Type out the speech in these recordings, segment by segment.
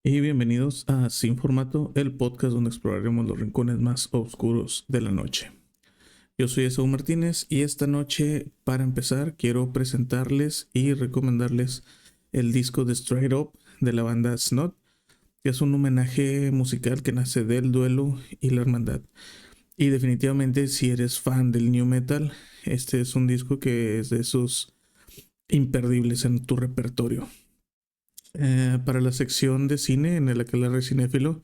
Y bienvenidos a Sin Formato, el podcast donde exploraremos los rincones más oscuros de la noche. Yo soy Esaú Martínez y esta noche, para empezar, quiero presentarles y recomendarles el disco de Straight Up de la banda Snot, que es un homenaje musical que nace del duelo y la hermandad. Y definitivamente, si eres fan del new metal, este es un disco que es de esos imperdibles en tu repertorio. Para la sección de cine en el Aquelarre Cinéfilo,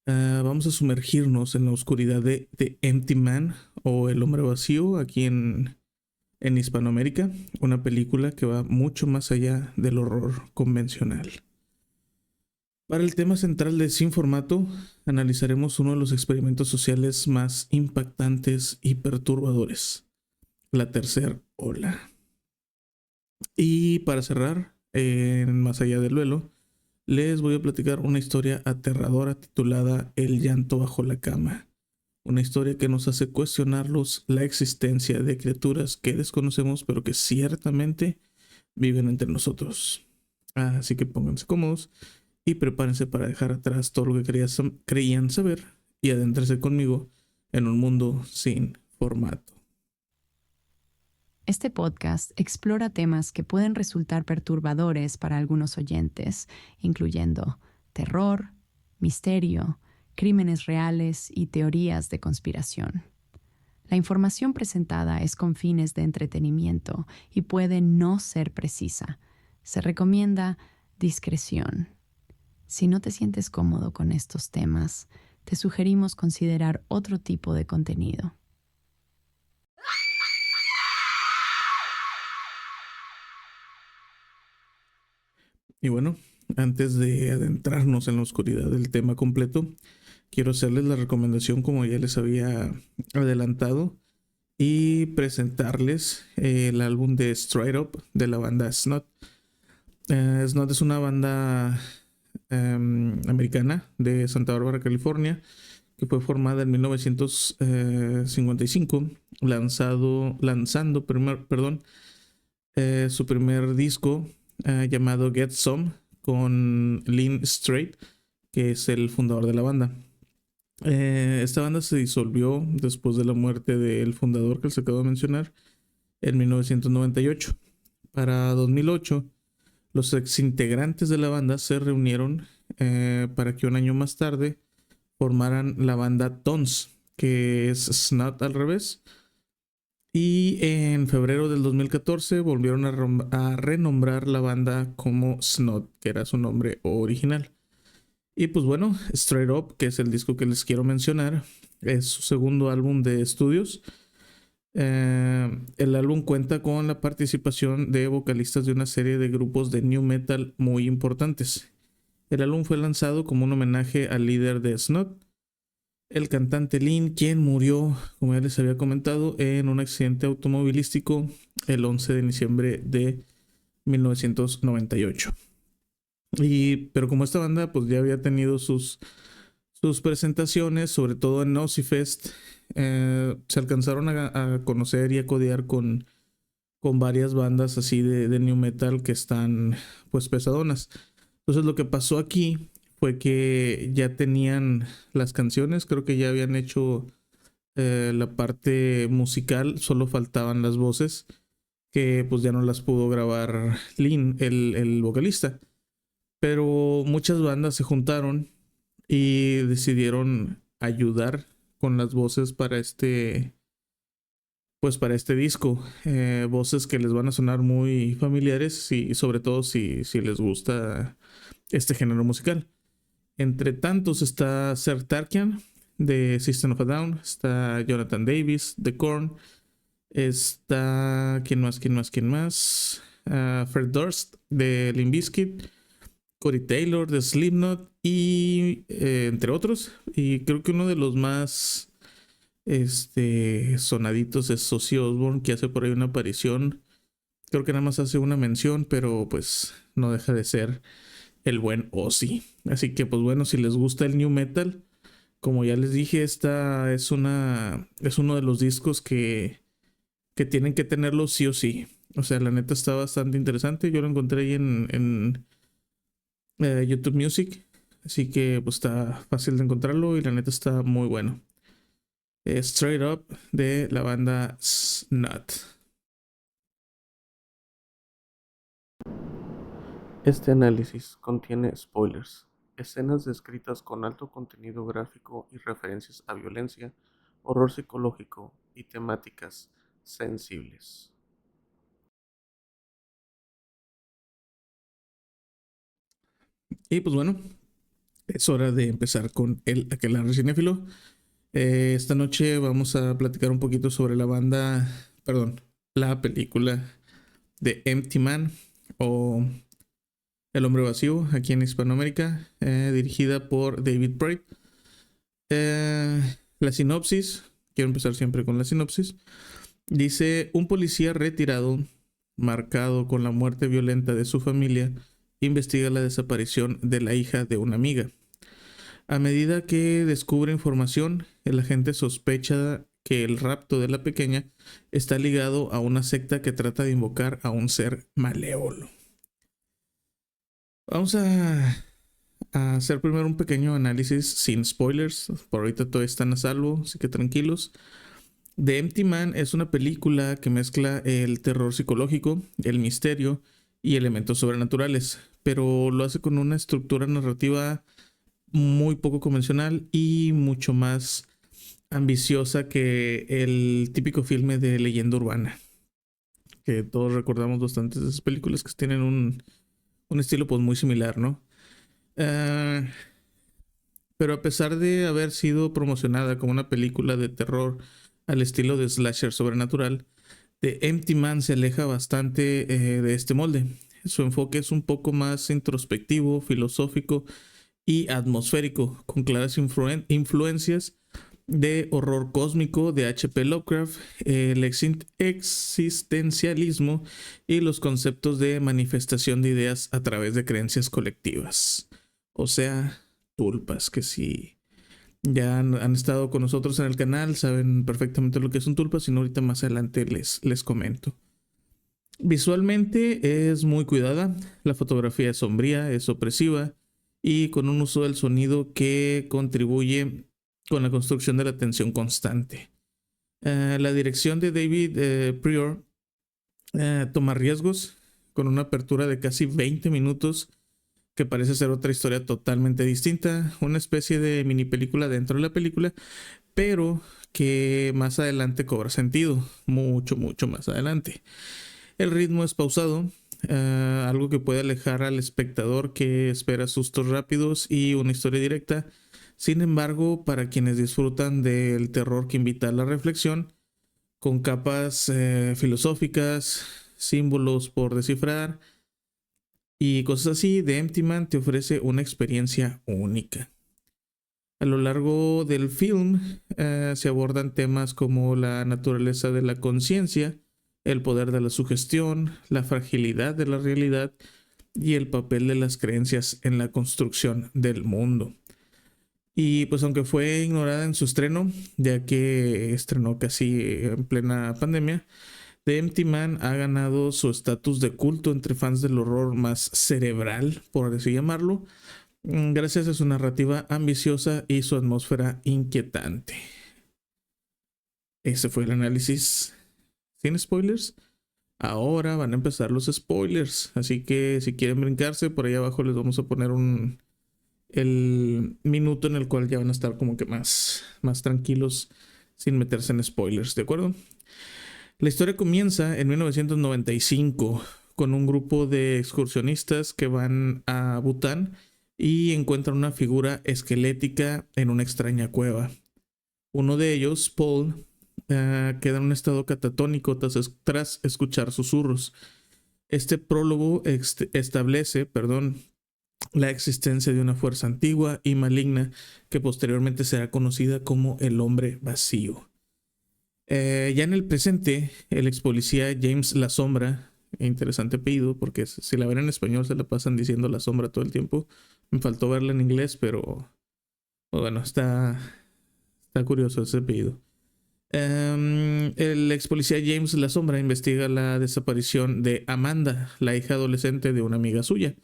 vamos a sumergirnos en la oscuridad de The Empty Man o El Hombre Vacío aquí en Hispanoamérica, una película que va mucho más allá del horror convencional. Para el tema central de Sin Formato, analizaremos uno de los experimentos sociales más impactantes y perturbadores, la tercera ola. Y para cerrar, en Más allá del duelo, les voy a platicar una historia aterradora titulada El llanto bajo la cama. Una historia que nos hace cuestionarlos la existencia de criaturas que desconocemos pero que ciertamente viven entre nosotros. Así que pónganse cómodos y prepárense para dejar atrás todo lo que creían saber y adentrarse conmigo en un mundo sin formato. Este podcast explora temas que pueden resultar perturbadores para algunos oyentes, incluyendo terror, misterio, crímenes reales y teorías de conspiración. La información presentada es con fines de entretenimiento y puede no ser precisa. Se recomienda discreción. Si no te sientes cómodo con estos temas, te sugerimos considerar otro tipo de contenido. Y bueno, antes de adentrarnos en la oscuridad del tema completo, quiero hacerles la recomendación como ya les había adelantado y presentarles el álbum de Straight Up de la banda Snot. Snot es una banda americana de Santa Bárbara, California, que fue formada en 1955, lanzando su primer disco llamado Get Some con Lynn Strait, que es el fundador de la banda. Esta banda se disolvió después de la muerte del fundador que les acabo de mencionar en 1998. Para 2008, los exintegrantes de la banda se reunieron para que un año más tarde formaran la banda Tons, que es Snot al revés. Y en febrero del 2014 volvieron a renombrar la banda como Snot, que era su nombre original. Y pues bueno, Straight Up, que es el disco que les quiero mencionar, es su segundo álbum de estudios. El álbum cuenta con la participación de vocalistas de una serie de grupos de new metal muy importantes. El álbum fue lanzado como un homenaje al líder de Snot, el cantante Lynn, quien murió, como ya les había comentado, en un accidente automovilístico el 11 de diciembre de 1998. Pero como esta banda pues ya había tenido sus presentaciones, sobre todo en Ozzfest, se alcanzaron a conocer y a codear con varias bandas así de new metal que están pues pesadonas. Entonces lo que pasó aquí fue que ya tenían las canciones, creo que ya habían hecho la parte musical, solo faltaban las voces, que pues ya no las pudo grabar Lynn, el vocalista. Pero muchas bandas se juntaron y decidieron ayudar con las voces para este disco. Voces que les van a sonar muy familiares y sobre todo si les gusta este género musical. Entre tantos está Serj Tankian de System of a Down, está Jonathan Davis de Korn, está ¿quién más? Fred Durst de Limp Bizkit, Corey Taylor de Slipknot y entre otros. Y creo que uno de los más sonaditos es Ozzy Osbourne, que hace por ahí una aparición. Creo que nada más hace una mención, pero pues no deja de ser el buen Ozzy. Así que pues bueno, si les gusta el new metal, como ya les dije, esta es uno de los discos que tienen que tenerlo sí o sí. O sea, la neta está bastante interesante. Yo lo encontré ahí en YouTube Music. Así que pues está fácil de encontrarlo y la neta está muy bueno. Straight Up de la banda Snot. Este análisis contiene spoilers, escenas descritas con alto contenido gráfico y referencias a violencia, horror psicológico y temáticas sensibles. Y pues bueno, es hora de empezar con el aquelarre cinéfilo. Esta noche vamos a platicar un poquito sobre la película de Empty Man o El Hombre Vacío aquí en Hispanoamérica, dirigida por David Bright. La sinopsis, quiero empezar siempre con la sinopsis. Dice: un policía retirado, marcado con la muerte violenta de su familia, investiga la desaparición de la hija de una amiga. A medida que descubre información, el agente sospecha que el rapto de la pequeña está ligado a una secta que trata de invocar a un ser malévolo. Vamos a hacer primero un pequeño análisis sin spoilers. Por ahorita todavía están a salvo, así que tranquilos. The Empty Man es una película que mezcla el terror psicológico, el misterio y elementos sobrenaturales, pero lo hace con una estructura narrativa muy poco convencional y mucho más ambiciosa que el típico filme de leyenda urbana, que todos recordamos bastante de esas películas que tienen un estilo pues muy similar, ¿no? Uh, pero a pesar de haber sido promocionada como una película de terror al estilo de slasher sobrenatural, The Empty Man se aleja bastante de este molde. Su enfoque es un poco más introspectivo, filosófico y atmosférico, con claras influencias de horror cósmico de H.P. Lovecraft, el existencialismo y los conceptos de manifestación de ideas a través de creencias colectivas. O sea, tulpas, que si ya han estado con nosotros en el canal, saben perfectamente lo que es un tulpa, si no ahorita más adelante les comento. Visualmente es muy cuidada, la fotografía es sombría, es opresiva y con un uso del sonido que contribuye con la construcción de la tensión constante. La dirección de David Prior toma riesgos con una apertura de casi 20 minutos que parece ser otra historia totalmente distinta, una especie de mini película dentro de la película, pero que más adelante cobra sentido, mucho más adelante. El ritmo es pausado, algo que puede alejar al espectador que espera sustos rápidos y una historia directa. Sin embargo, para quienes disfrutan del terror que invita a la reflexión, con capas filosóficas, símbolos por descifrar y cosas así, The Empty Man te ofrece una experiencia única. A lo largo del film se abordan temas como la naturaleza de la conciencia, el poder de la sugestión, la fragilidad de la realidad y el papel de las creencias en la construcción del mundo. Y pues aunque fue ignorada en su estreno, ya que estrenó casi en plena pandemia, The Empty Man ha ganado su estatus de culto entre fans del horror más cerebral, por así llamarlo, gracias a su narrativa ambiciosa y su atmósfera inquietante. Ese fue el análisis sin spoilers. Ahora van a empezar los spoilers, así que si quieren brincarse, por ahí abajo les vamos a poner el minuto en el cual ya van a estar como que más tranquilos sin meterse en spoilers, ¿de acuerdo? La historia comienza en 1995 con un grupo de excursionistas que van a Bután y encuentran una figura esquelética en una extraña cueva. Uno de ellos, Paul, queda en un estado catatónico tras escuchar susurros. Este prólogo establece, la existencia de una fuerza antigua y maligna que posteriormente será conocida como el Hombre Vacío. Ya en el presente, el ex policía James La Sombra, interesante apellido porque si la ven en español se la pasan diciendo La Sombra todo el tiempo. Me faltó verla en inglés, pero bueno, está curioso ese apellido. El ex policía James La Sombra investiga la desaparición de Amanda, la hija adolescente de una amiga suya.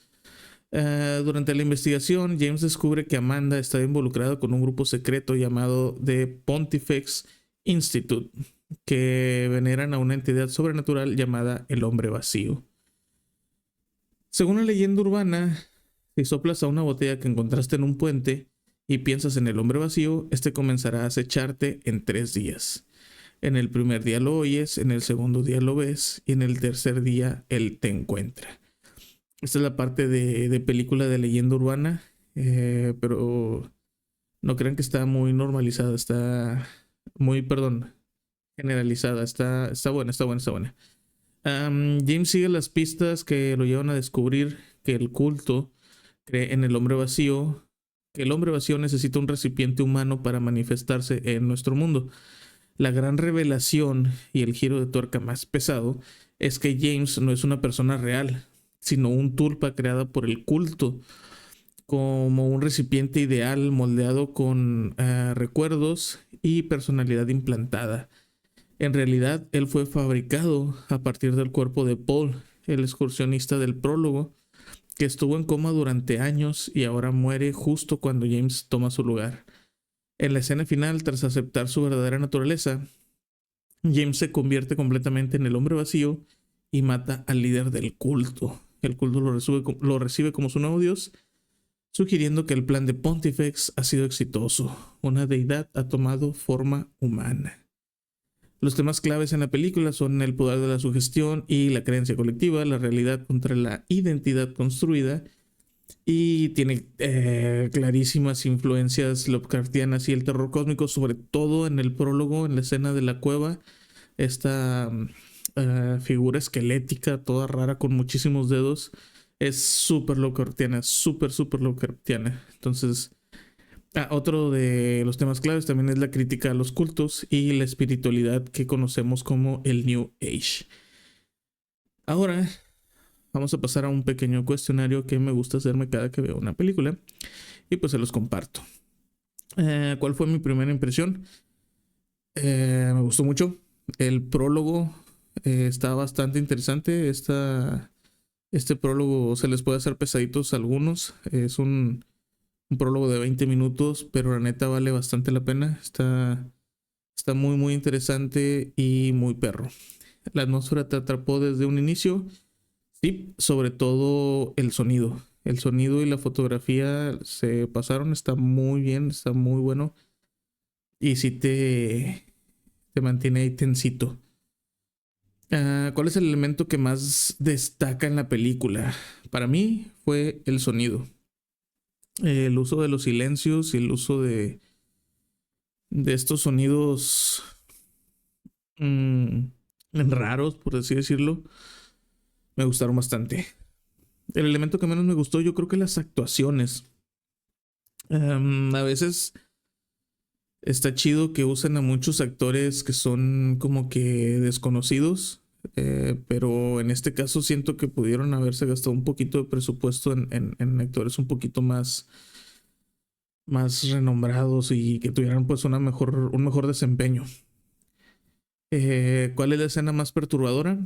Durante la investigación, James descubre que Amanda está involucrada con un grupo secreto llamado The Pontifex Institute, que veneran a una entidad sobrenatural llamada el Hombre Vacío. Según la leyenda urbana, si soplas a una botella que encontraste en un puente y piensas en el Hombre Vacío, este comenzará a acecharte en 3 días. En el primer día lo oyes, en el segundo día lo ves y en el tercer día él te encuentra. Esta es la parte de película de leyenda urbana, pero no crean que está muy normalizada, está muy, perdón, generalizada, está buena, está buena, está buena. James sigue las pistas que lo llevan a descubrir que el culto cree en el hombre vacío, que el hombre vacío necesita un recipiente humano para manifestarse en nuestro mundo. La gran revelación y el giro de tuerca más pesado es que James no es una persona real, sino un tulpa creada por el culto, como un recipiente ideal moldeado con recuerdos y personalidad implantada. En realidad, él fue fabricado a partir del cuerpo de Paul, el excursionista del prólogo, que estuvo en coma durante años y ahora muere justo cuando James toma su lugar. En la escena final, tras aceptar su verdadera naturaleza, James se convierte completamente en el hombre vacío y mata al líder del culto. El culto lo recibe como su nuevo dios, sugiriendo que el plan de Pontifex ha sido exitoso. Una deidad ha tomado forma humana. Los temas claves en la película son el poder de la sugestión y la creencia colectiva, la realidad contra la identidad construida, y tiene clarísimas influencias Lovecraftianas y el terror cósmico, sobre todo en el prólogo, en la escena de la cueva, esta figura esquelética, toda rara, con muchísimos dedos, es súper Lovecraftiana, súper Lovecraftiana. Entonces, otro de los temas claves también es la crítica a los cultos y la espiritualidad que conocemos como el New Age. Ahora vamos a pasar a un pequeño cuestionario que me gusta hacerme cada que veo una película y pues se los comparto. ¿Cuál fue mi primera impresión? Me gustó mucho. El prólogo está bastante interesante. Este prólogo se les puede hacer pesaditos a algunos. Es un prólogo de 20 minutos, pero la neta vale bastante la pena. Está muy interesante y muy perro. La atmósfera te atrapó desde un inicio. Sí, sobre todo el sonido. El sonido y la fotografía se pasaron. Está muy bien, está muy bueno. Y sí te mantiene ahí tensito. ¿Cuál es el elemento que más destaca en la película? Para mí fue el sonido. El uso de los silencios y el uso de estos sonidos raros, por así decirlo, me gustaron bastante. El elemento que menos me gustó, yo creo que las actuaciones. A veces está chido que usen a muchos actores que son como que desconocidos, pero en este caso siento que pudieron haberse gastado un poquito de presupuesto en actores un poquito más renombrados y que tuvieran pues un mejor desempeño. ¿Cuál es la escena más perturbadora?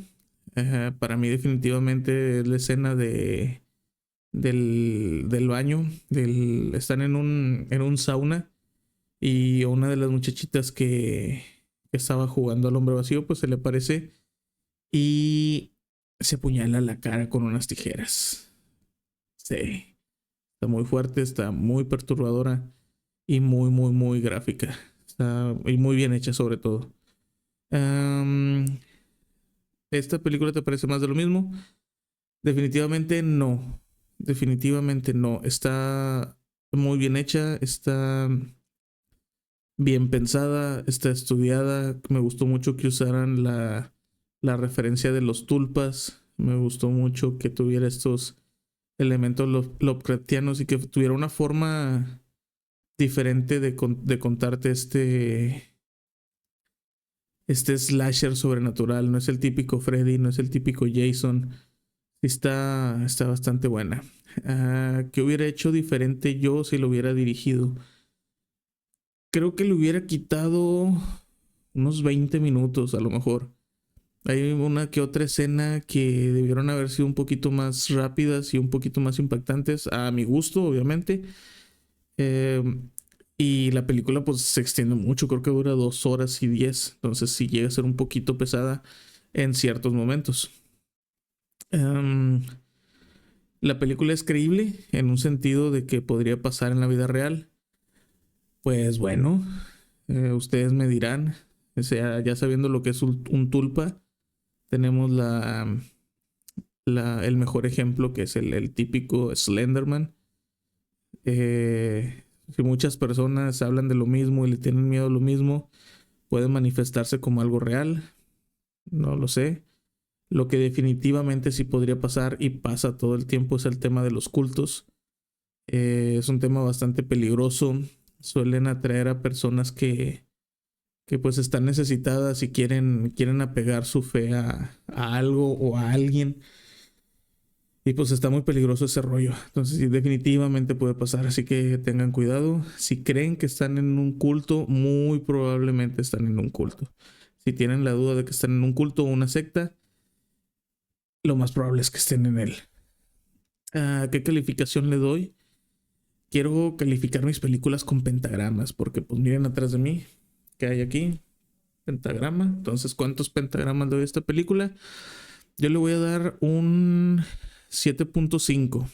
Para mí definitivamente es la escena del baño. Están en un sauna y una de las muchachitas que estaba jugando al hombre vacío pues se le aparece y se apuñala la cara con unas tijeras. Sí. Está muy fuerte, está muy perturbadora y muy gráfica. Y muy bien hecha sobre todo. ¿Esta película te parece más de lo mismo? Definitivamente no. Definitivamente no. Está muy bien hecha, está bien pensada, está estudiada. Me gustó mucho que usaran la referencia de los tulpas. Me gustó mucho que tuviera estos elementos Lovecraftianos y que tuviera una forma diferente de contarte este slasher sobrenatural. No es el típico Freddy, no es el típico Jason. Está bastante buena. ¿Qué hubiera hecho diferente yo si lo hubiera dirigido? Creo que le hubiera quitado unos 20 minutos a lo mejor. Hay una que otra escena que debieron haber sido un poquito más rápidas y un poquito más impactantes, a mi gusto, obviamente. Eh, y la película pues se extiende mucho, creo que dura 2 horas y 10. Entonces sí llega a ser un poquito pesada en ciertos momentos. Um, la película es creíble en un sentido de que podría pasar en la vida real. Pues bueno, ustedes me dirán. O sea, ya sabiendo lo que es un tulpa, tenemos el mejor ejemplo, que es el típico Slenderman. Si muchas personas hablan de lo mismo y le tienen miedo a lo mismo, puede manifestarse como algo real. No lo sé. Lo que definitivamente sí podría pasar y pasa todo el tiempo es el tema de los cultos. Es un tema bastante peligroso. Suelen atraer a personas que pues están necesitadas y quieren apegar su fe a algo o a alguien. Y pues está muy peligroso ese rollo. Entonces sí, definitivamente puede pasar. Así que tengan cuidado. Si creen que están en un culto, muy probablemente están en un culto. Si tienen la duda de que están en un culto o una secta, lo más probable es que estén en él. ¿Qué calificación le doy? Quiero calificar mis películas con pentagramas, porque pues miren atrás de mí, ¿qué hay aquí? Pentagrama. Entonces, ¿cuántos pentagramas le doy a esta película? Yo le voy a dar un 7.5.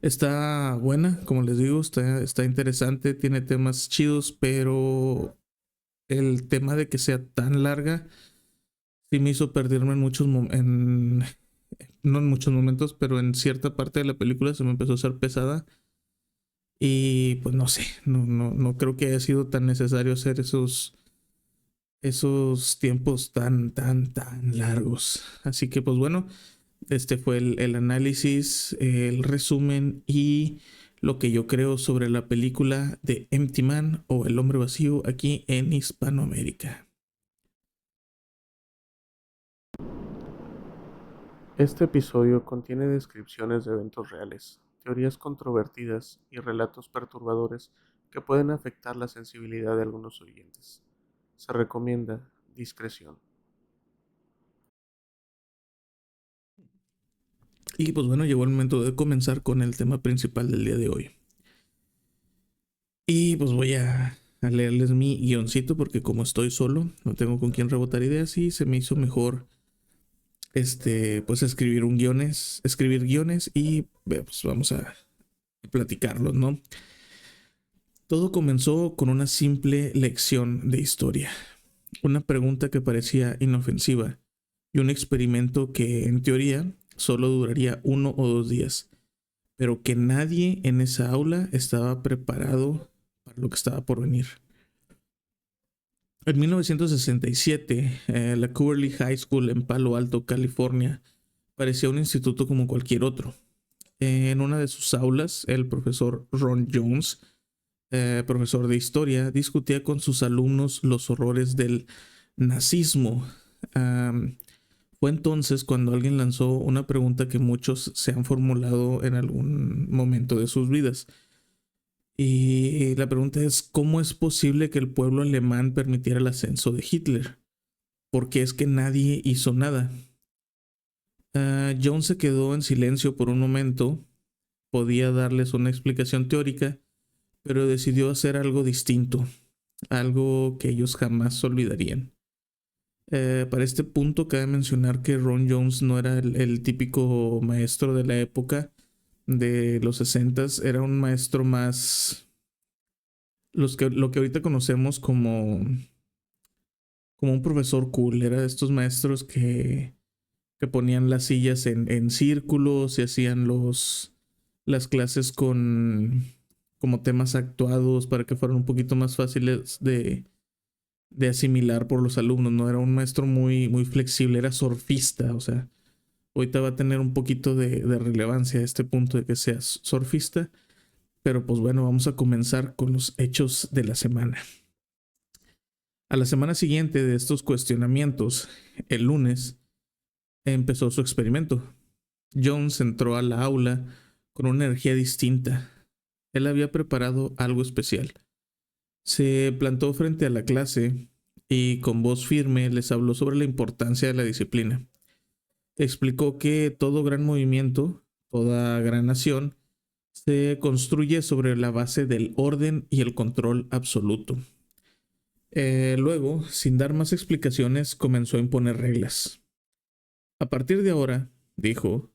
Está buena, como les digo, está interesante, tiene temas chidos, pero el tema de que sea tan larga sí me hizo perderme en no en muchos momentos, pero en cierta parte de la película se me empezó a hacer pesada. Y pues no sé, no creo que haya sido tan necesario hacer esos tiempos tan largos. Así que pues bueno, este fue el análisis, el resumen y lo que yo creo sobre la película de Empty Man o El Hombre Vacío aquí en Hispanoamérica. Este episodio contiene descripciones de eventos reales, teorías controvertidas y relatos perturbadores que pueden afectar la sensibilidad de algunos oyentes. Se recomienda discreción. Y pues bueno, llegó el momento de comenzar con el tema principal del día de hoy. Y pues voy a leerles mi guioncito porque como estoy solo, no tengo con quién rebotar ideas y se me hizo mejor pues escribir guiones y pues vamos a platicarlos, ¿no? Todo comenzó con una simple lección de historia, una pregunta que parecía inofensiva y un experimento que en teoría solo duraría 1 o 2 días, pero que nadie en esa aula estaba preparado para lo que estaba por venir. En 1967, la Coverly High School en Palo Alto, California, parecía un instituto como cualquier otro. En una de sus aulas, el profesor Ron Jones, profesor de historia, discutía con sus alumnos los horrores del nazismo. Fue entonces cuando alguien lanzó una pregunta que muchos se han formulado en algún momento de sus vidas. Y la pregunta es, ¿cómo es posible que el pueblo alemán permitiera el ascenso de Hitler? ¿Por qué es que nadie hizo nada? Jones se quedó en silencio por un momento. Podía darles una explicación teórica, pero decidió hacer algo distinto, algo que ellos jamás olvidarían. Para este punto cabe mencionar que Ron Jones no era el típico maestro de la época de los 60s, era un maestro más lo que ahorita conocemos como un profesor cool. Era de estos maestros que ponían las sillas en círculos y hacían las clases con como temas actuados para que fueran un poquito más fáciles de asimilar por los alumnos. No era un maestro muy flexible, era surfista. O sea, ahorita va a tener un poquito de relevancia este punto de que seas surfista. Pero pues bueno, vamos a comenzar con los hechos de la semana. A la semana siguiente de estos cuestionamientos, el lunes, empezó su experimento. Jones entró a la aula con una energía distinta. Él había preparado algo especial. Se plantó frente a la clase y con voz firme les habló sobre la importancia de la disciplina. Explicó que todo gran movimiento, toda gran nación, se construye sobre la base del orden y el control absoluto. Luego, sin dar más explicaciones, comenzó a imponer reglas. A partir de ahora, dijo,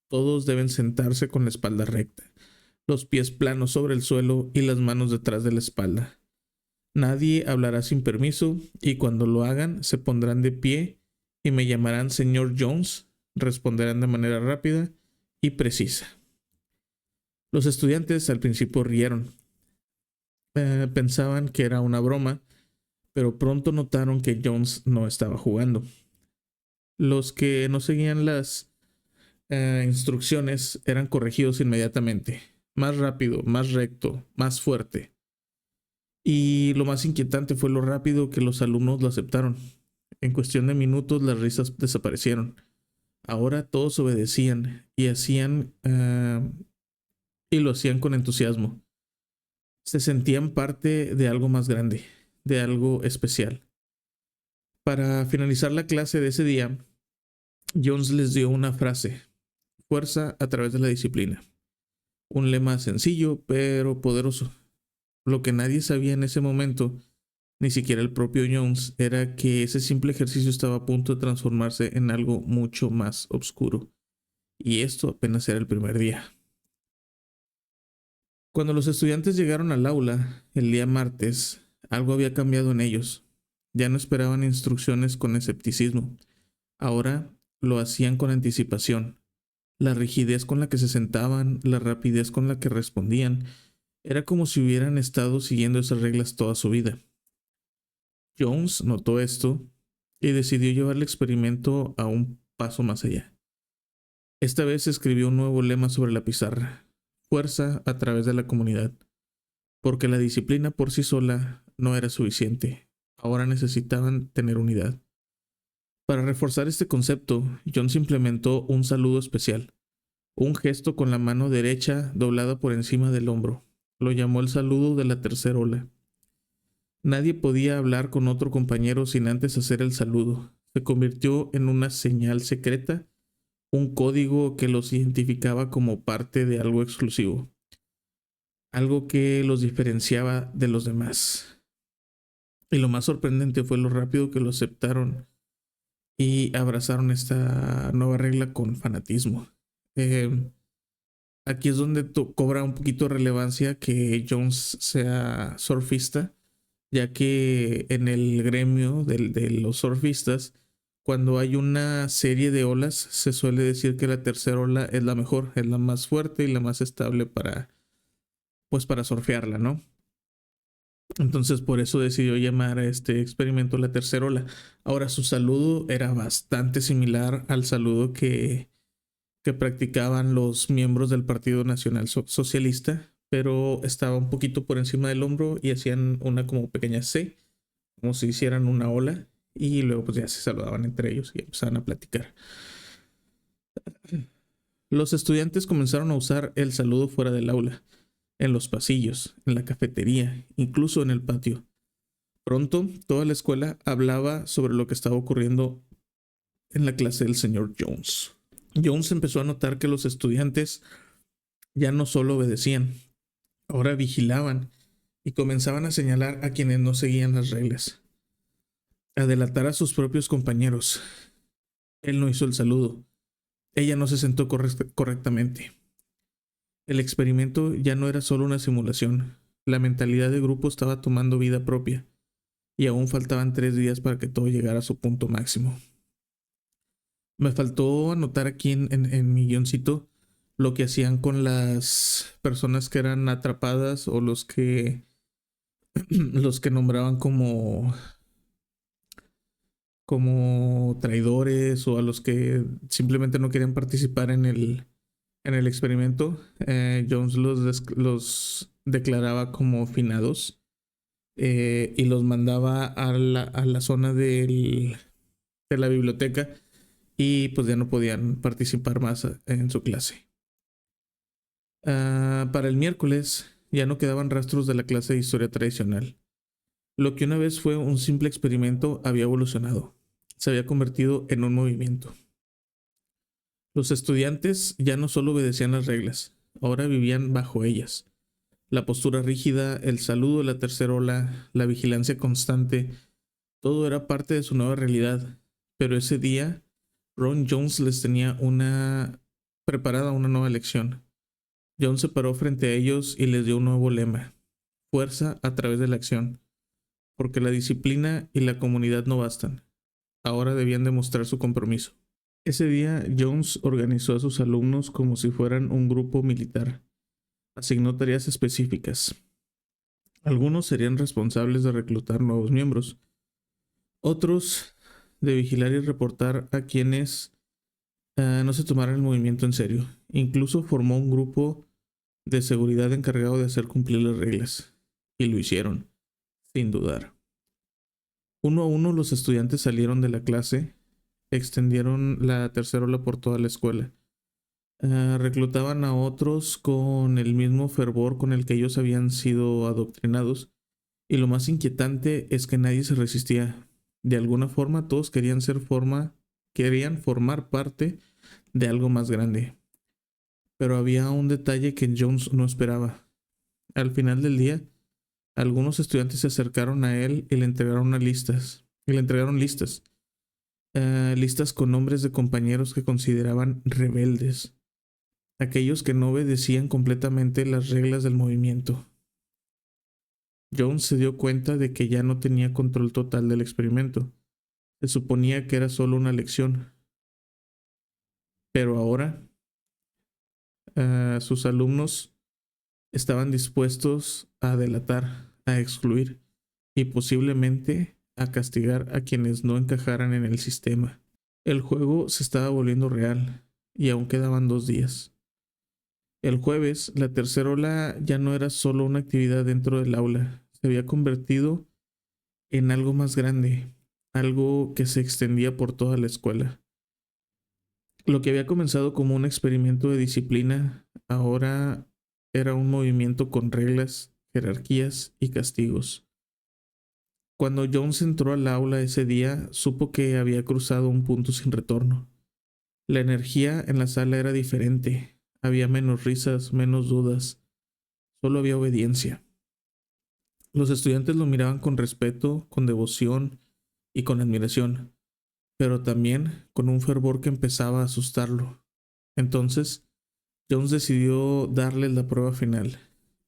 todos deben sentarse con la espalda recta, los pies planos sobre el suelo y las manos detrás de la espalda. Nadie hablará sin permiso y cuando lo hagan se pondrán de pie y me llamarán señor Jones, responderán de manera rápida y precisa. Los estudiantes al principio rieron. Pensaban que era una broma, pero pronto notaron que Jones no estaba jugando. Los que no seguían las instrucciones eran corregidos inmediatamente. Más rápido, más recto, más fuerte. Y lo más inquietante fue lo rápido que los alumnos lo aceptaron. En cuestión de minutos las risas desaparecieron. Ahora todos obedecían y lo hacían con entusiasmo. Se sentían parte de algo más grande, de algo especial. Para finalizar la clase de ese día, Jones les dio una frase: fuerza a través de la disciplina. Un lema sencillo pero poderoso. Lo que nadie sabía en ese momento, ni siquiera el propio Jones, era que ese simple ejercicio estaba a punto de transformarse en algo mucho más oscuro. Y esto apenas era el primer día. Cuando los estudiantes llegaron al aula el día martes, algo había cambiado en ellos. Ya no esperaban instrucciones con escepticismo. Ahora lo hacían con anticipación. La rigidez con la que se sentaban, la rapidez con la que respondían, era como si hubieran estado siguiendo esas reglas toda su vida. Jones notó esto y decidió llevar el experimento a un paso más allá. Esta vez escribió un nuevo lema sobre la pizarra: fuerza a través de la comunidad, porque la disciplina por sí sola no era suficiente. Ahora necesitaban tener unidad. Para reforzar este concepto, Jones implementó un saludo especial, un gesto con la mano derecha doblada por encima del hombro. Lo llamó el saludo de la tercera ola. Nadie podía hablar con otro compañero sin antes hacer el saludo. Se convirtió en una señal secreta, un código que los identificaba como parte de algo exclusivo, algo que los diferenciaba de los demás. Y lo más sorprendente fue lo rápido que lo aceptaron y abrazaron esta nueva regla con fanatismo. Aquí es donde cobra un poquito de relevancia que Jones sea surfista, ya que en el gremio de los surfistas, cuando hay una serie de olas, se suele decir que la tercera ola es la mejor, es la más fuerte y la más estable para surfearla, ¿no? Entonces por eso decidió llamar a este experimento la tercera ola. Ahora, su saludo era bastante similar al saludo que practicaban los miembros del Partido Nacional Socialista, pero estaba un poquito por encima del hombro y hacían una como pequeña C, como si hicieran una ola, y luego pues ya se saludaban entre ellos y empezaban a platicar. Los estudiantes comenzaron a usar el saludo fuera del aula, en los pasillos, en la cafetería, incluso en el patio. Pronto, toda la escuela hablaba sobre lo que estaba ocurriendo en la clase del señor Jones. Jones empezó a notar que los estudiantes ya no solo obedecían, ahora vigilaban y comenzaban a señalar a quienes no seguían las reglas, a delatar a sus propios compañeros. Él no hizo el saludo. Ella no se sentó correctamente. El experimento ya no era solo una simulación. La mentalidad de grupo estaba tomando vida propia y aún faltaban 3 días para que todo llegara a su punto máximo. Me faltó anotar aquí en mi guioncito lo que hacían con las personas que eran atrapadas o los que nombraban como traidores, o a los que simplemente no querían participar en el experimento. Jones los declaraba como finados, y los mandaba a la zona de la biblioteca, y pues ya no podían participar más en su clase. Para el miércoles ya no quedaban rastros de la clase de historia tradicional. Lo que una vez fue un simple experimento había evolucionado. Se había convertido en un movimiento. Los estudiantes ya no solo obedecían las reglas, ahora vivían bajo ellas. La postura rígida, el saludo de la tercera ola, la vigilancia constante, todo era parte de su nueva realidad. Pero ese día, Ron Jones les tenía preparada una nueva lección. Jones se paró frente a ellos y les dio un nuevo lema: fuerza a través de la acción, porque la disciplina y la comunidad no bastan. Ahora debían demostrar su compromiso. Ese día, Jones organizó a sus alumnos como si fueran un grupo militar. Asignó tareas específicas. Algunos serían responsables de reclutar nuevos miembros, otros de vigilar y reportar a quienes no se tomaran el movimiento en serio. Incluso formó un grupo de seguridad encargado de hacer cumplir las reglas. Y lo hicieron, sin dudar. Uno a uno los estudiantes salieron de la clase, extendieron la tercera ola por toda la escuela. Reclutaban a otros con el mismo fervor con el que ellos habían sido adoctrinados. Y lo más inquietante es que nadie se resistía. De alguna forma todos querían formar parte de algo más grande. Pero había un detalle que Jones no esperaba. Al final del día, algunos estudiantes se acercaron a él y le entregaron listas. Listas con nombres de compañeros que consideraban rebeldes. Aquellos que no obedecían completamente las reglas del movimiento. Jones se dio cuenta de que ya no tenía control total del experimento. Se suponía que era solo una lección. Pero ahora, sus alumnos estaban dispuestos a delatar, a excluir y posiblemente a castigar a quienes no encajaran en el sistema. El juego se estaba volviendo real y aún quedaban 2 días. El jueves, la tercera ola ya no era solo una actividad dentro del aula, se había convertido en algo más grande, algo que se extendía por toda la escuela. Lo que había comenzado como un experimento de disciplina, ahora era un movimiento con reglas, jerarquías y castigos. Cuando Jones entró al aula ese día, supo que había cruzado un punto sin retorno. La energía en la sala era diferente. Había menos risas, menos dudas. Solo había obediencia. Los estudiantes lo miraban con respeto, con devoción y con admiración, pero también con un fervor que empezaba a asustarlo. Entonces, Jones decidió darles la prueba final.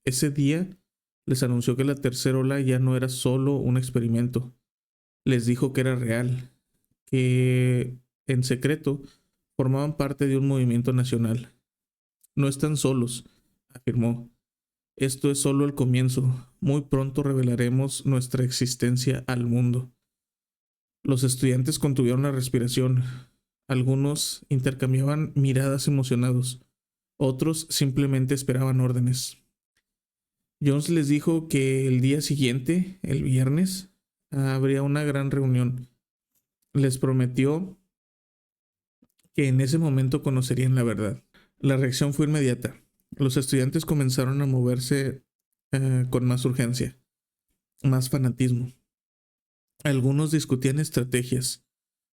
Ese día les anunció que la tercera ola ya no era solo un experimento. Les dijo que era real, que en secreto formaban parte de un movimiento nacional. No están solos, afirmó. Esto es solo el comienzo. Muy pronto revelaremos nuestra existencia al mundo. Los estudiantes contuvieron la respiración. Algunos intercambiaban miradas emocionados. Otros simplemente esperaban órdenes. Jones les dijo que el día siguiente, el viernes, habría una gran reunión. Les prometió que en ese momento conocerían la verdad. La reacción fue inmediata. Los estudiantes comenzaron a moverse con más urgencia, más fanatismo. Algunos discutían estrategias,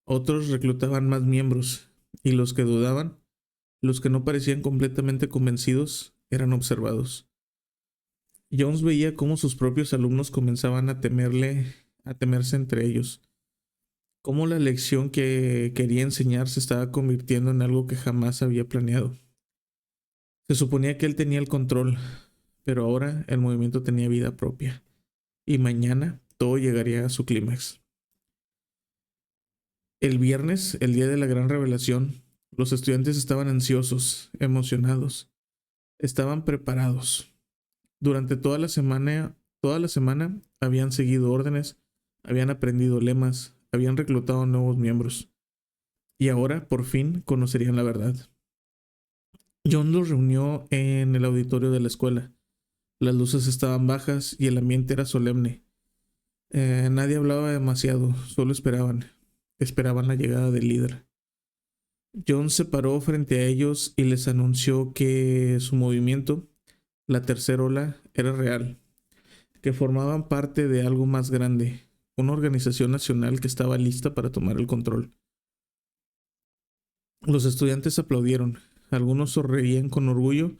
otros reclutaban más miembros, y los que dudaban, los que no parecían completamente convencidos, eran observados. Jones veía cómo sus propios alumnos comenzaban a temerse entre ellos, cómo la lección que quería enseñar se estaba convirtiendo en algo que jamás había planeado. Se suponía que él tenía el control, pero ahora el movimiento tenía vida propia, y mañana todo llegaría a su clímax. El viernes, el día de la gran revelación, los estudiantes estaban ansiosos, emocionados, estaban preparados. Durante toda la semana habían seguido órdenes, habían aprendido lemas, habían reclutado nuevos miembros. Y ahora, por fin, conocerían la verdad. John los reunió en el auditorio de la escuela. Las luces estaban bajas y el ambiente era solemne. Nadie hablaba demasiado, solo esperaban la llegada del líder. John se paró frente a ellos y les anunció que su movimiento, la tercera ola, era real, que formaban parte de algo más grande, una organización nacional que estaba lista para tomar el control. Los estudiantes aplaudieron, algunos sonreían con orgullo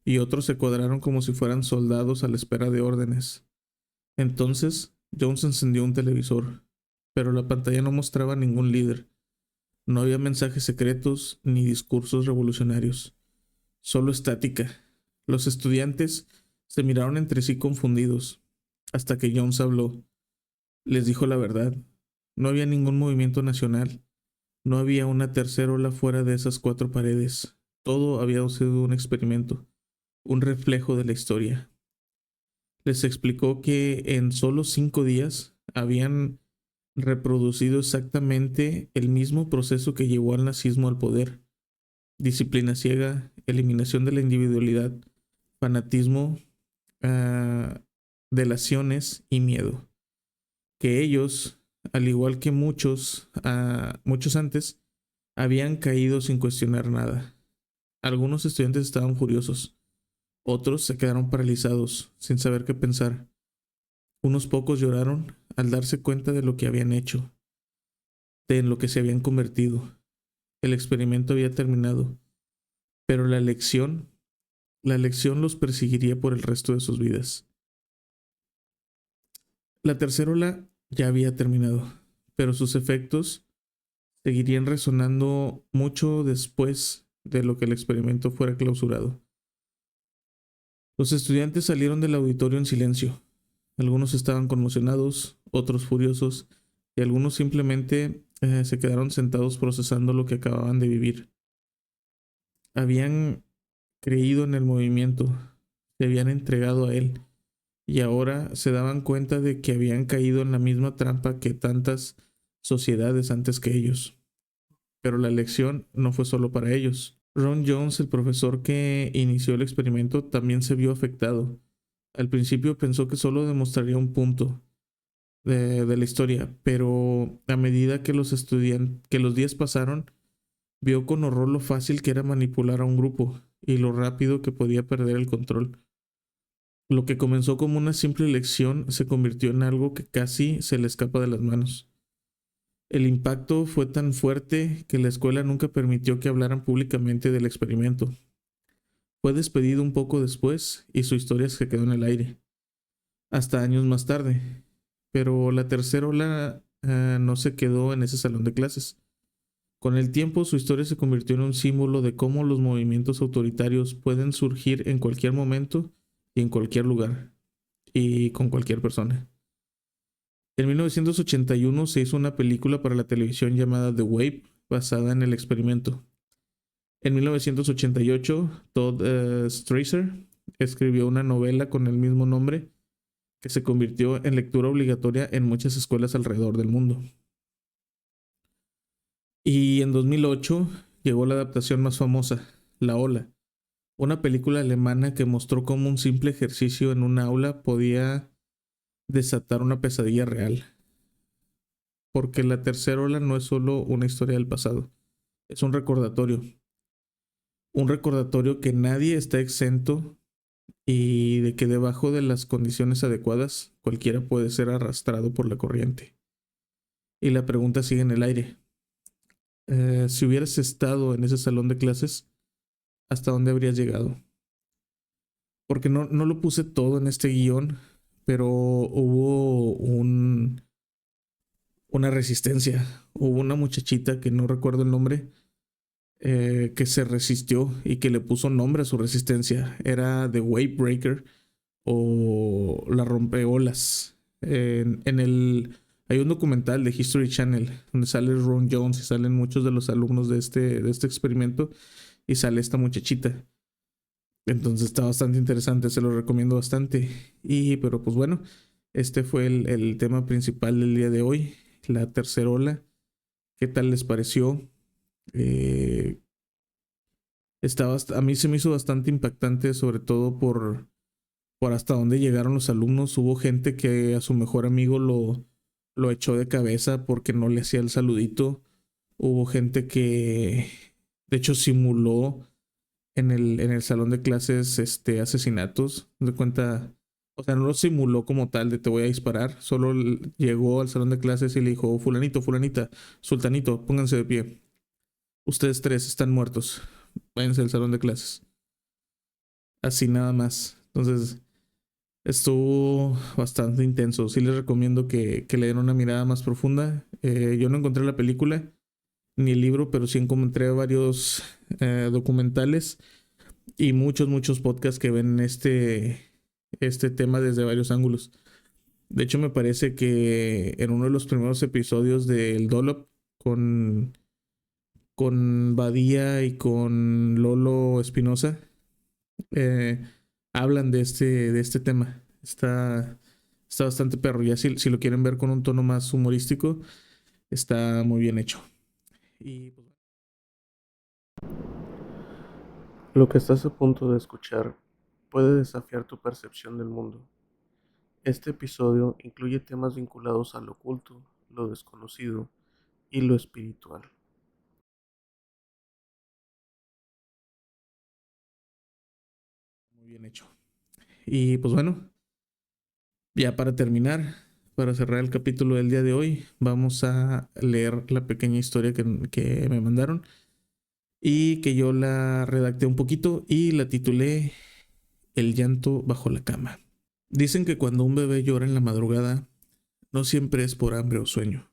y otros se cuadraron como si fueran soldados a la espera de órdenes. Entonces, Jones encendió un televisor, pero la pantalla no mostraba ningún líder. No había mensajes secretos ni discursos revolucionarios, solo estática. Los estudiantes se miraron entre sí confundidos, hasta que Jones habló. Les dijo la verdad. No había ningún movimiento nacional. No había una tercera ola fuera de esas cuatro paredes. Todo había sido un experimento, un reflejo de la historia. Les explicó que en solo 5 días habían reproducido exactamente el mismo proceso que llevó al nazismo al poder. Disciplina ciega, eliminación de la individualidad, fanatismo, delaciones y miedo. Que ellos, al igual que muchos antes, habían caído sin cuestionar nada. Algunos estudiantes estaban furiosos, otros se quedaron paralizados, sin saber qué pensar. Unos pocos lloraron al darse cuenta de lo que habían hecho, de en lo que se habían convertido. El experimento había terminado, pero la lección los perseguiría por el resto de sus vidas. La tercera ola ya había terminado, pero sus efectos seguirían resonando mucho después de lo que el experimento fuera clausurado. Los estudiantes salieron del auditorio en silencio. Algunos estaban conmocionados, otros furiosos, y algunos simplemente se quedaron sentados procesando lo que acababan de vivir. Habían creído en el movimiento, se habían entregado a él, y ahora se daban cuenta de que habían caído en la misma trampa que tantas sociedades antes que ellos. Pero la lección no fue solo para ellos. Ron Jones, el profesor que inició el experimento, también se vio afectado. Al principio pensó que solo demostraría un punto de la historia, pero a medida que que los días pasaron, vio con horror lo fácil que era manipular a un grupo y lo rápido que podía perder el control. Lo que comenzó como una simple lección se convirtió en algo que casi se le escapa de las manos. El impacto fue tan fuerte que la escuela nunca permitió que hablaran públicamente del experimento. Fue despedido un poco después y su historia se quedó en el aire, hasta años más tarde. Pero la tercera ola no se quedó en ese salón de clases. Con el tiempo, su historia se convirtió en un símbolo de cómo los movimientos autoritarios pueden surgir en cualquier momento y en cualquier lugar, y con cualquier persona. En 1981 se hizo una película para la televisión llamada The Wave, basada en el experimento. En 1988, Todd Strasser escribió una novela con el mismo nombre que se convirtió en lectura obligatoria en muchas escuelas alrededor del mundo. Y en 2008 llegó la adaptación más famosa, La Ola, una película alemana que mostró cómo un simple ejercicio en un aula podía desatar una pesadilla real. Porque la tercera ola no es solo una historia del pasado, es un recordatorio que nadie está exento y de que debajo de las condiciones adecuadas cualquiera puede ser arrastrado por la corriente. Y la pregunta sigue en el aire. Si hubieras estado en ese salón de clases, ¿hasta dónde habrías llegado? Porque no lo puse todo en este guión, pero hubo una resistencia. Hubo una muchachita que no recuerdo el nombre, que se resistió y que le puso nombre a su resistencia. Era The Wave Breaker o La Rompeolas. Hay un documental de History Channel donde sale Ron Jones y salen muchos de los alumnos de este experimento y sale esta muchachita. Entonces está bastante interesante, se lo recomiendo bastante. Pero pues bueno, este fue el tema principal del día de hoy, la tercera ola. ¿Qué tal les pareció? A mí se me hizo bastante impactante, sobre todo por hasta dónde llegaron los alumnos. Hubo gente que a su mejor amigo lo echó de cabeza porque no le hacía el saludito. Hubo gente que de hecho simuló en el salón de clases asesinatos. De cuenta, O sea, no lo simuló como tal de te voy a disparar. Solo llegó al salón de clases y le dijo, fulanito, fulanita, sultanito, pónganse de pie. Ustedes tres están muertos. Váyanse al salón de clases. Así nada más. Entonces, estuvo bastante intenso. Sí les recomiendo que le den una mirada más profunda. Yo no encontré la película ni el libro, pero sí encontré varios documentales y muchos podcasts que ven este tema desde varios ángulos. De hecho, me parece que en uno de los primeros episodios del Dolop con, con Badía y con Lolo Espinosa, eh, hablan de este tema. Está bastante perro. Ya si lo quieren ver con un tono más humorístico, está muy bien hecho. Y pues, lo que estás a punto de escuchar puede desafiar tu percepción del mundo. Este episodio incluye temas vinculados al oculto, lo desconocido y lo espiritual. Muy bien hecho. Y pues bueno, ya para terminar, para cerrar el capítulo del día de hoy, vamos a leer la pequeña historia que me mandaron y que yo la redacté un poquito y la titulé El llanto bajo la cama. Dicen que cuando un bebé llora en la madrugada, no siempre es por hambre o sueño.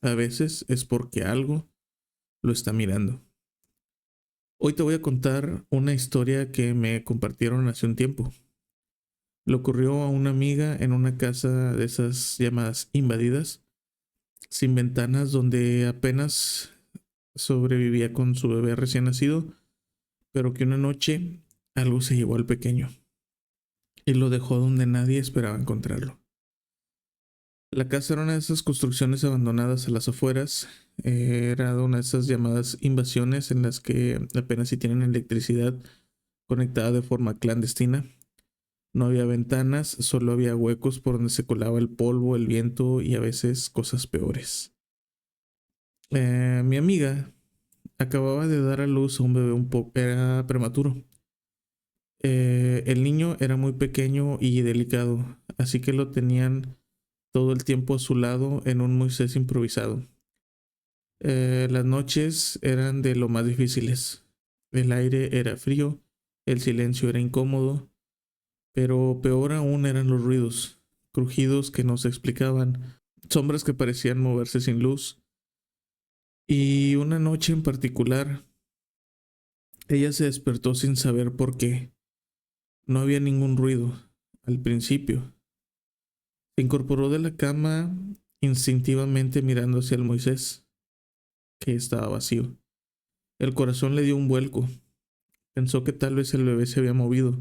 A veces es porque algo lo está mirando. Hoy te voy a contar una historia que me compartieron hace un tiempo. Le ocurrió a una amiga en una casa de esas llamadas invadidas, sin ventanas, donde apenas sobrevivía con su bebé recién nacido, pero que una noche algo se llevó al pequeño y lo dejó donde nadie esperaba encontrarlo. La casa era una de esas construcciones abandonadas a las afueras. Era una de esas llamadas invasiones en las que apenas si tienen electricidad conectada de forma clandestina. No había ventanas, solo había huecos por donde se colaba el polvo, el viento y a veces cosas peores. Mi amiga acababa de dar a luz a un bebé un poco, era prematuro. El niño era muy pequeño y delicado, así que lo tenían todo el tiempo a su lado en un Moisés improvisado. Las noches eran de lo más difíciles. El aire era frío, el silencio era incómodo, pero peor aún eran los ruidos, crujidos que no se explicaban, sombras que parecían moverse sin luz. Y una noche en particular, ella se despertó sin saber por qué. No había ningún ruido al principio. Se incorporó de la cama instintivamente mirando hacia el Moisés, que estaba vacío. El corazón le dio un vuelco. Pensó que tal vez el bebé se había movido,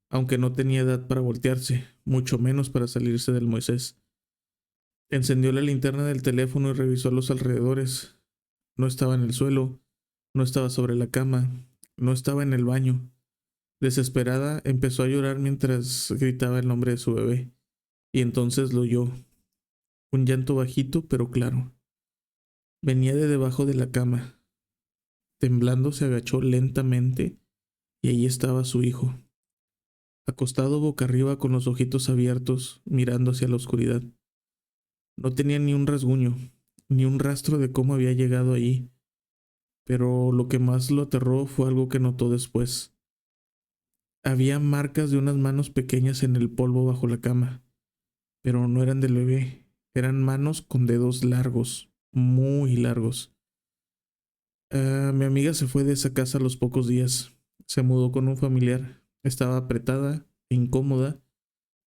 aunque no tenía edad para voltearse, mucho menos para salirse del Moisés. Encendió la linterna del teléfono y revisó a los alrededores. No estaba en el suelo, no estaba sobre la cama, no estaba en el baño. Desesperada, empezó a llorar mientras gritaba el nombre de su bebé, y entonces lo oyó. Un llanto bajito pero claro. Venía de debajo de la cama. Temblando se agachó lentamente y allí estaba su hijo, acostado boca arriba con los ojitos abiertos, mirando hacia la oscuridad. No tenía ni un rasguño, ni un rastro de cómo había llegado allí, pero lo que más lo aterró fue algo que notó después. Había marcas de unas manos pequeñas en el polvo bajo la cama, pero no eran del bebé, eran manos con dedos largos, muy largos. Mi amiga se fue de esa casa a los pocos días. Se mudó con un familiar. Estaba apretada, incómoda,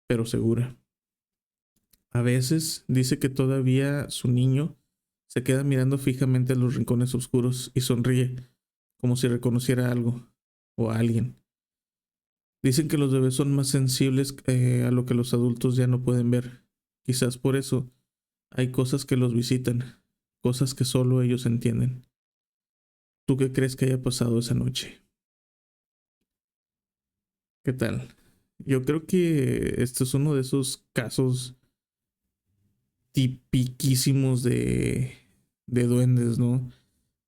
pero segura. A veces dice que todavía su niño se queda mirando fijamente a los rincones oscuros y sonríe, como si reconociera algo o a alguien. Dicen que los bebés son más sensibles a lo que los adultos ya no pueden ver. Quizás por eso hay cosas que los visitan, cosas que solo ellos entienden. ¿Tú qué crees que haya pasado esa noche? ¿Qué tal? Yo creo que este es uno de esos casos tipiquísimos de duendes, ¿no?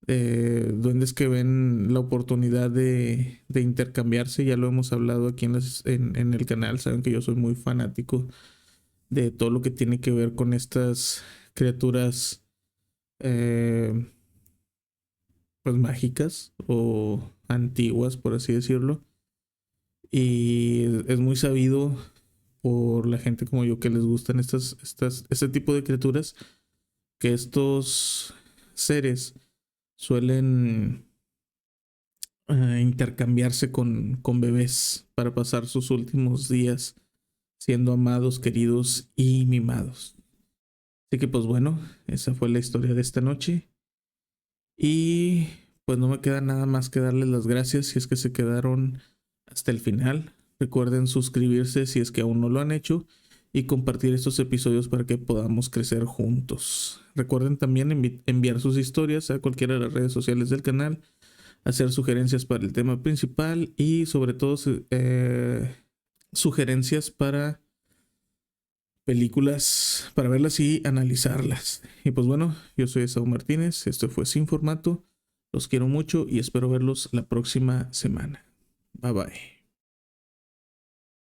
duendes que ven la oportunidad de intercambiarse. Ya lo hemos hablado aquí en el canal. Saben que yo soy muy fanático de todo lo que tiene que ver con estas criaturas eh, pues mágicas o antiguas, por así decirlo. Y es muy sabido por la gente como yo que les gustan este tipo de criaturas, que estos seres suelen intercambiarse con bebés para pasar sus últimos días siendo amados, queridos y mimados. Así que pues bueno, esa fue la historia de esta noche. Y pues no me queda nada más que darles las gracias si es que se quedaron hasta el final. Recuerden suscribirse si es que aún no lo han hecho y compartir estos episodios para que podamos crecer juntos. Recuerden también enviar sus historias a cualquiera de las redes sociales del canal, hacer sugerencias para el tema principal y sobre todo sugerencias para películas, para verlas y analizarlas. Y pues bueno, yo soy Esaú Martínez, esto fue Sin Formato, los quiero mucho y espero verlos la próxima semana. Bye bye.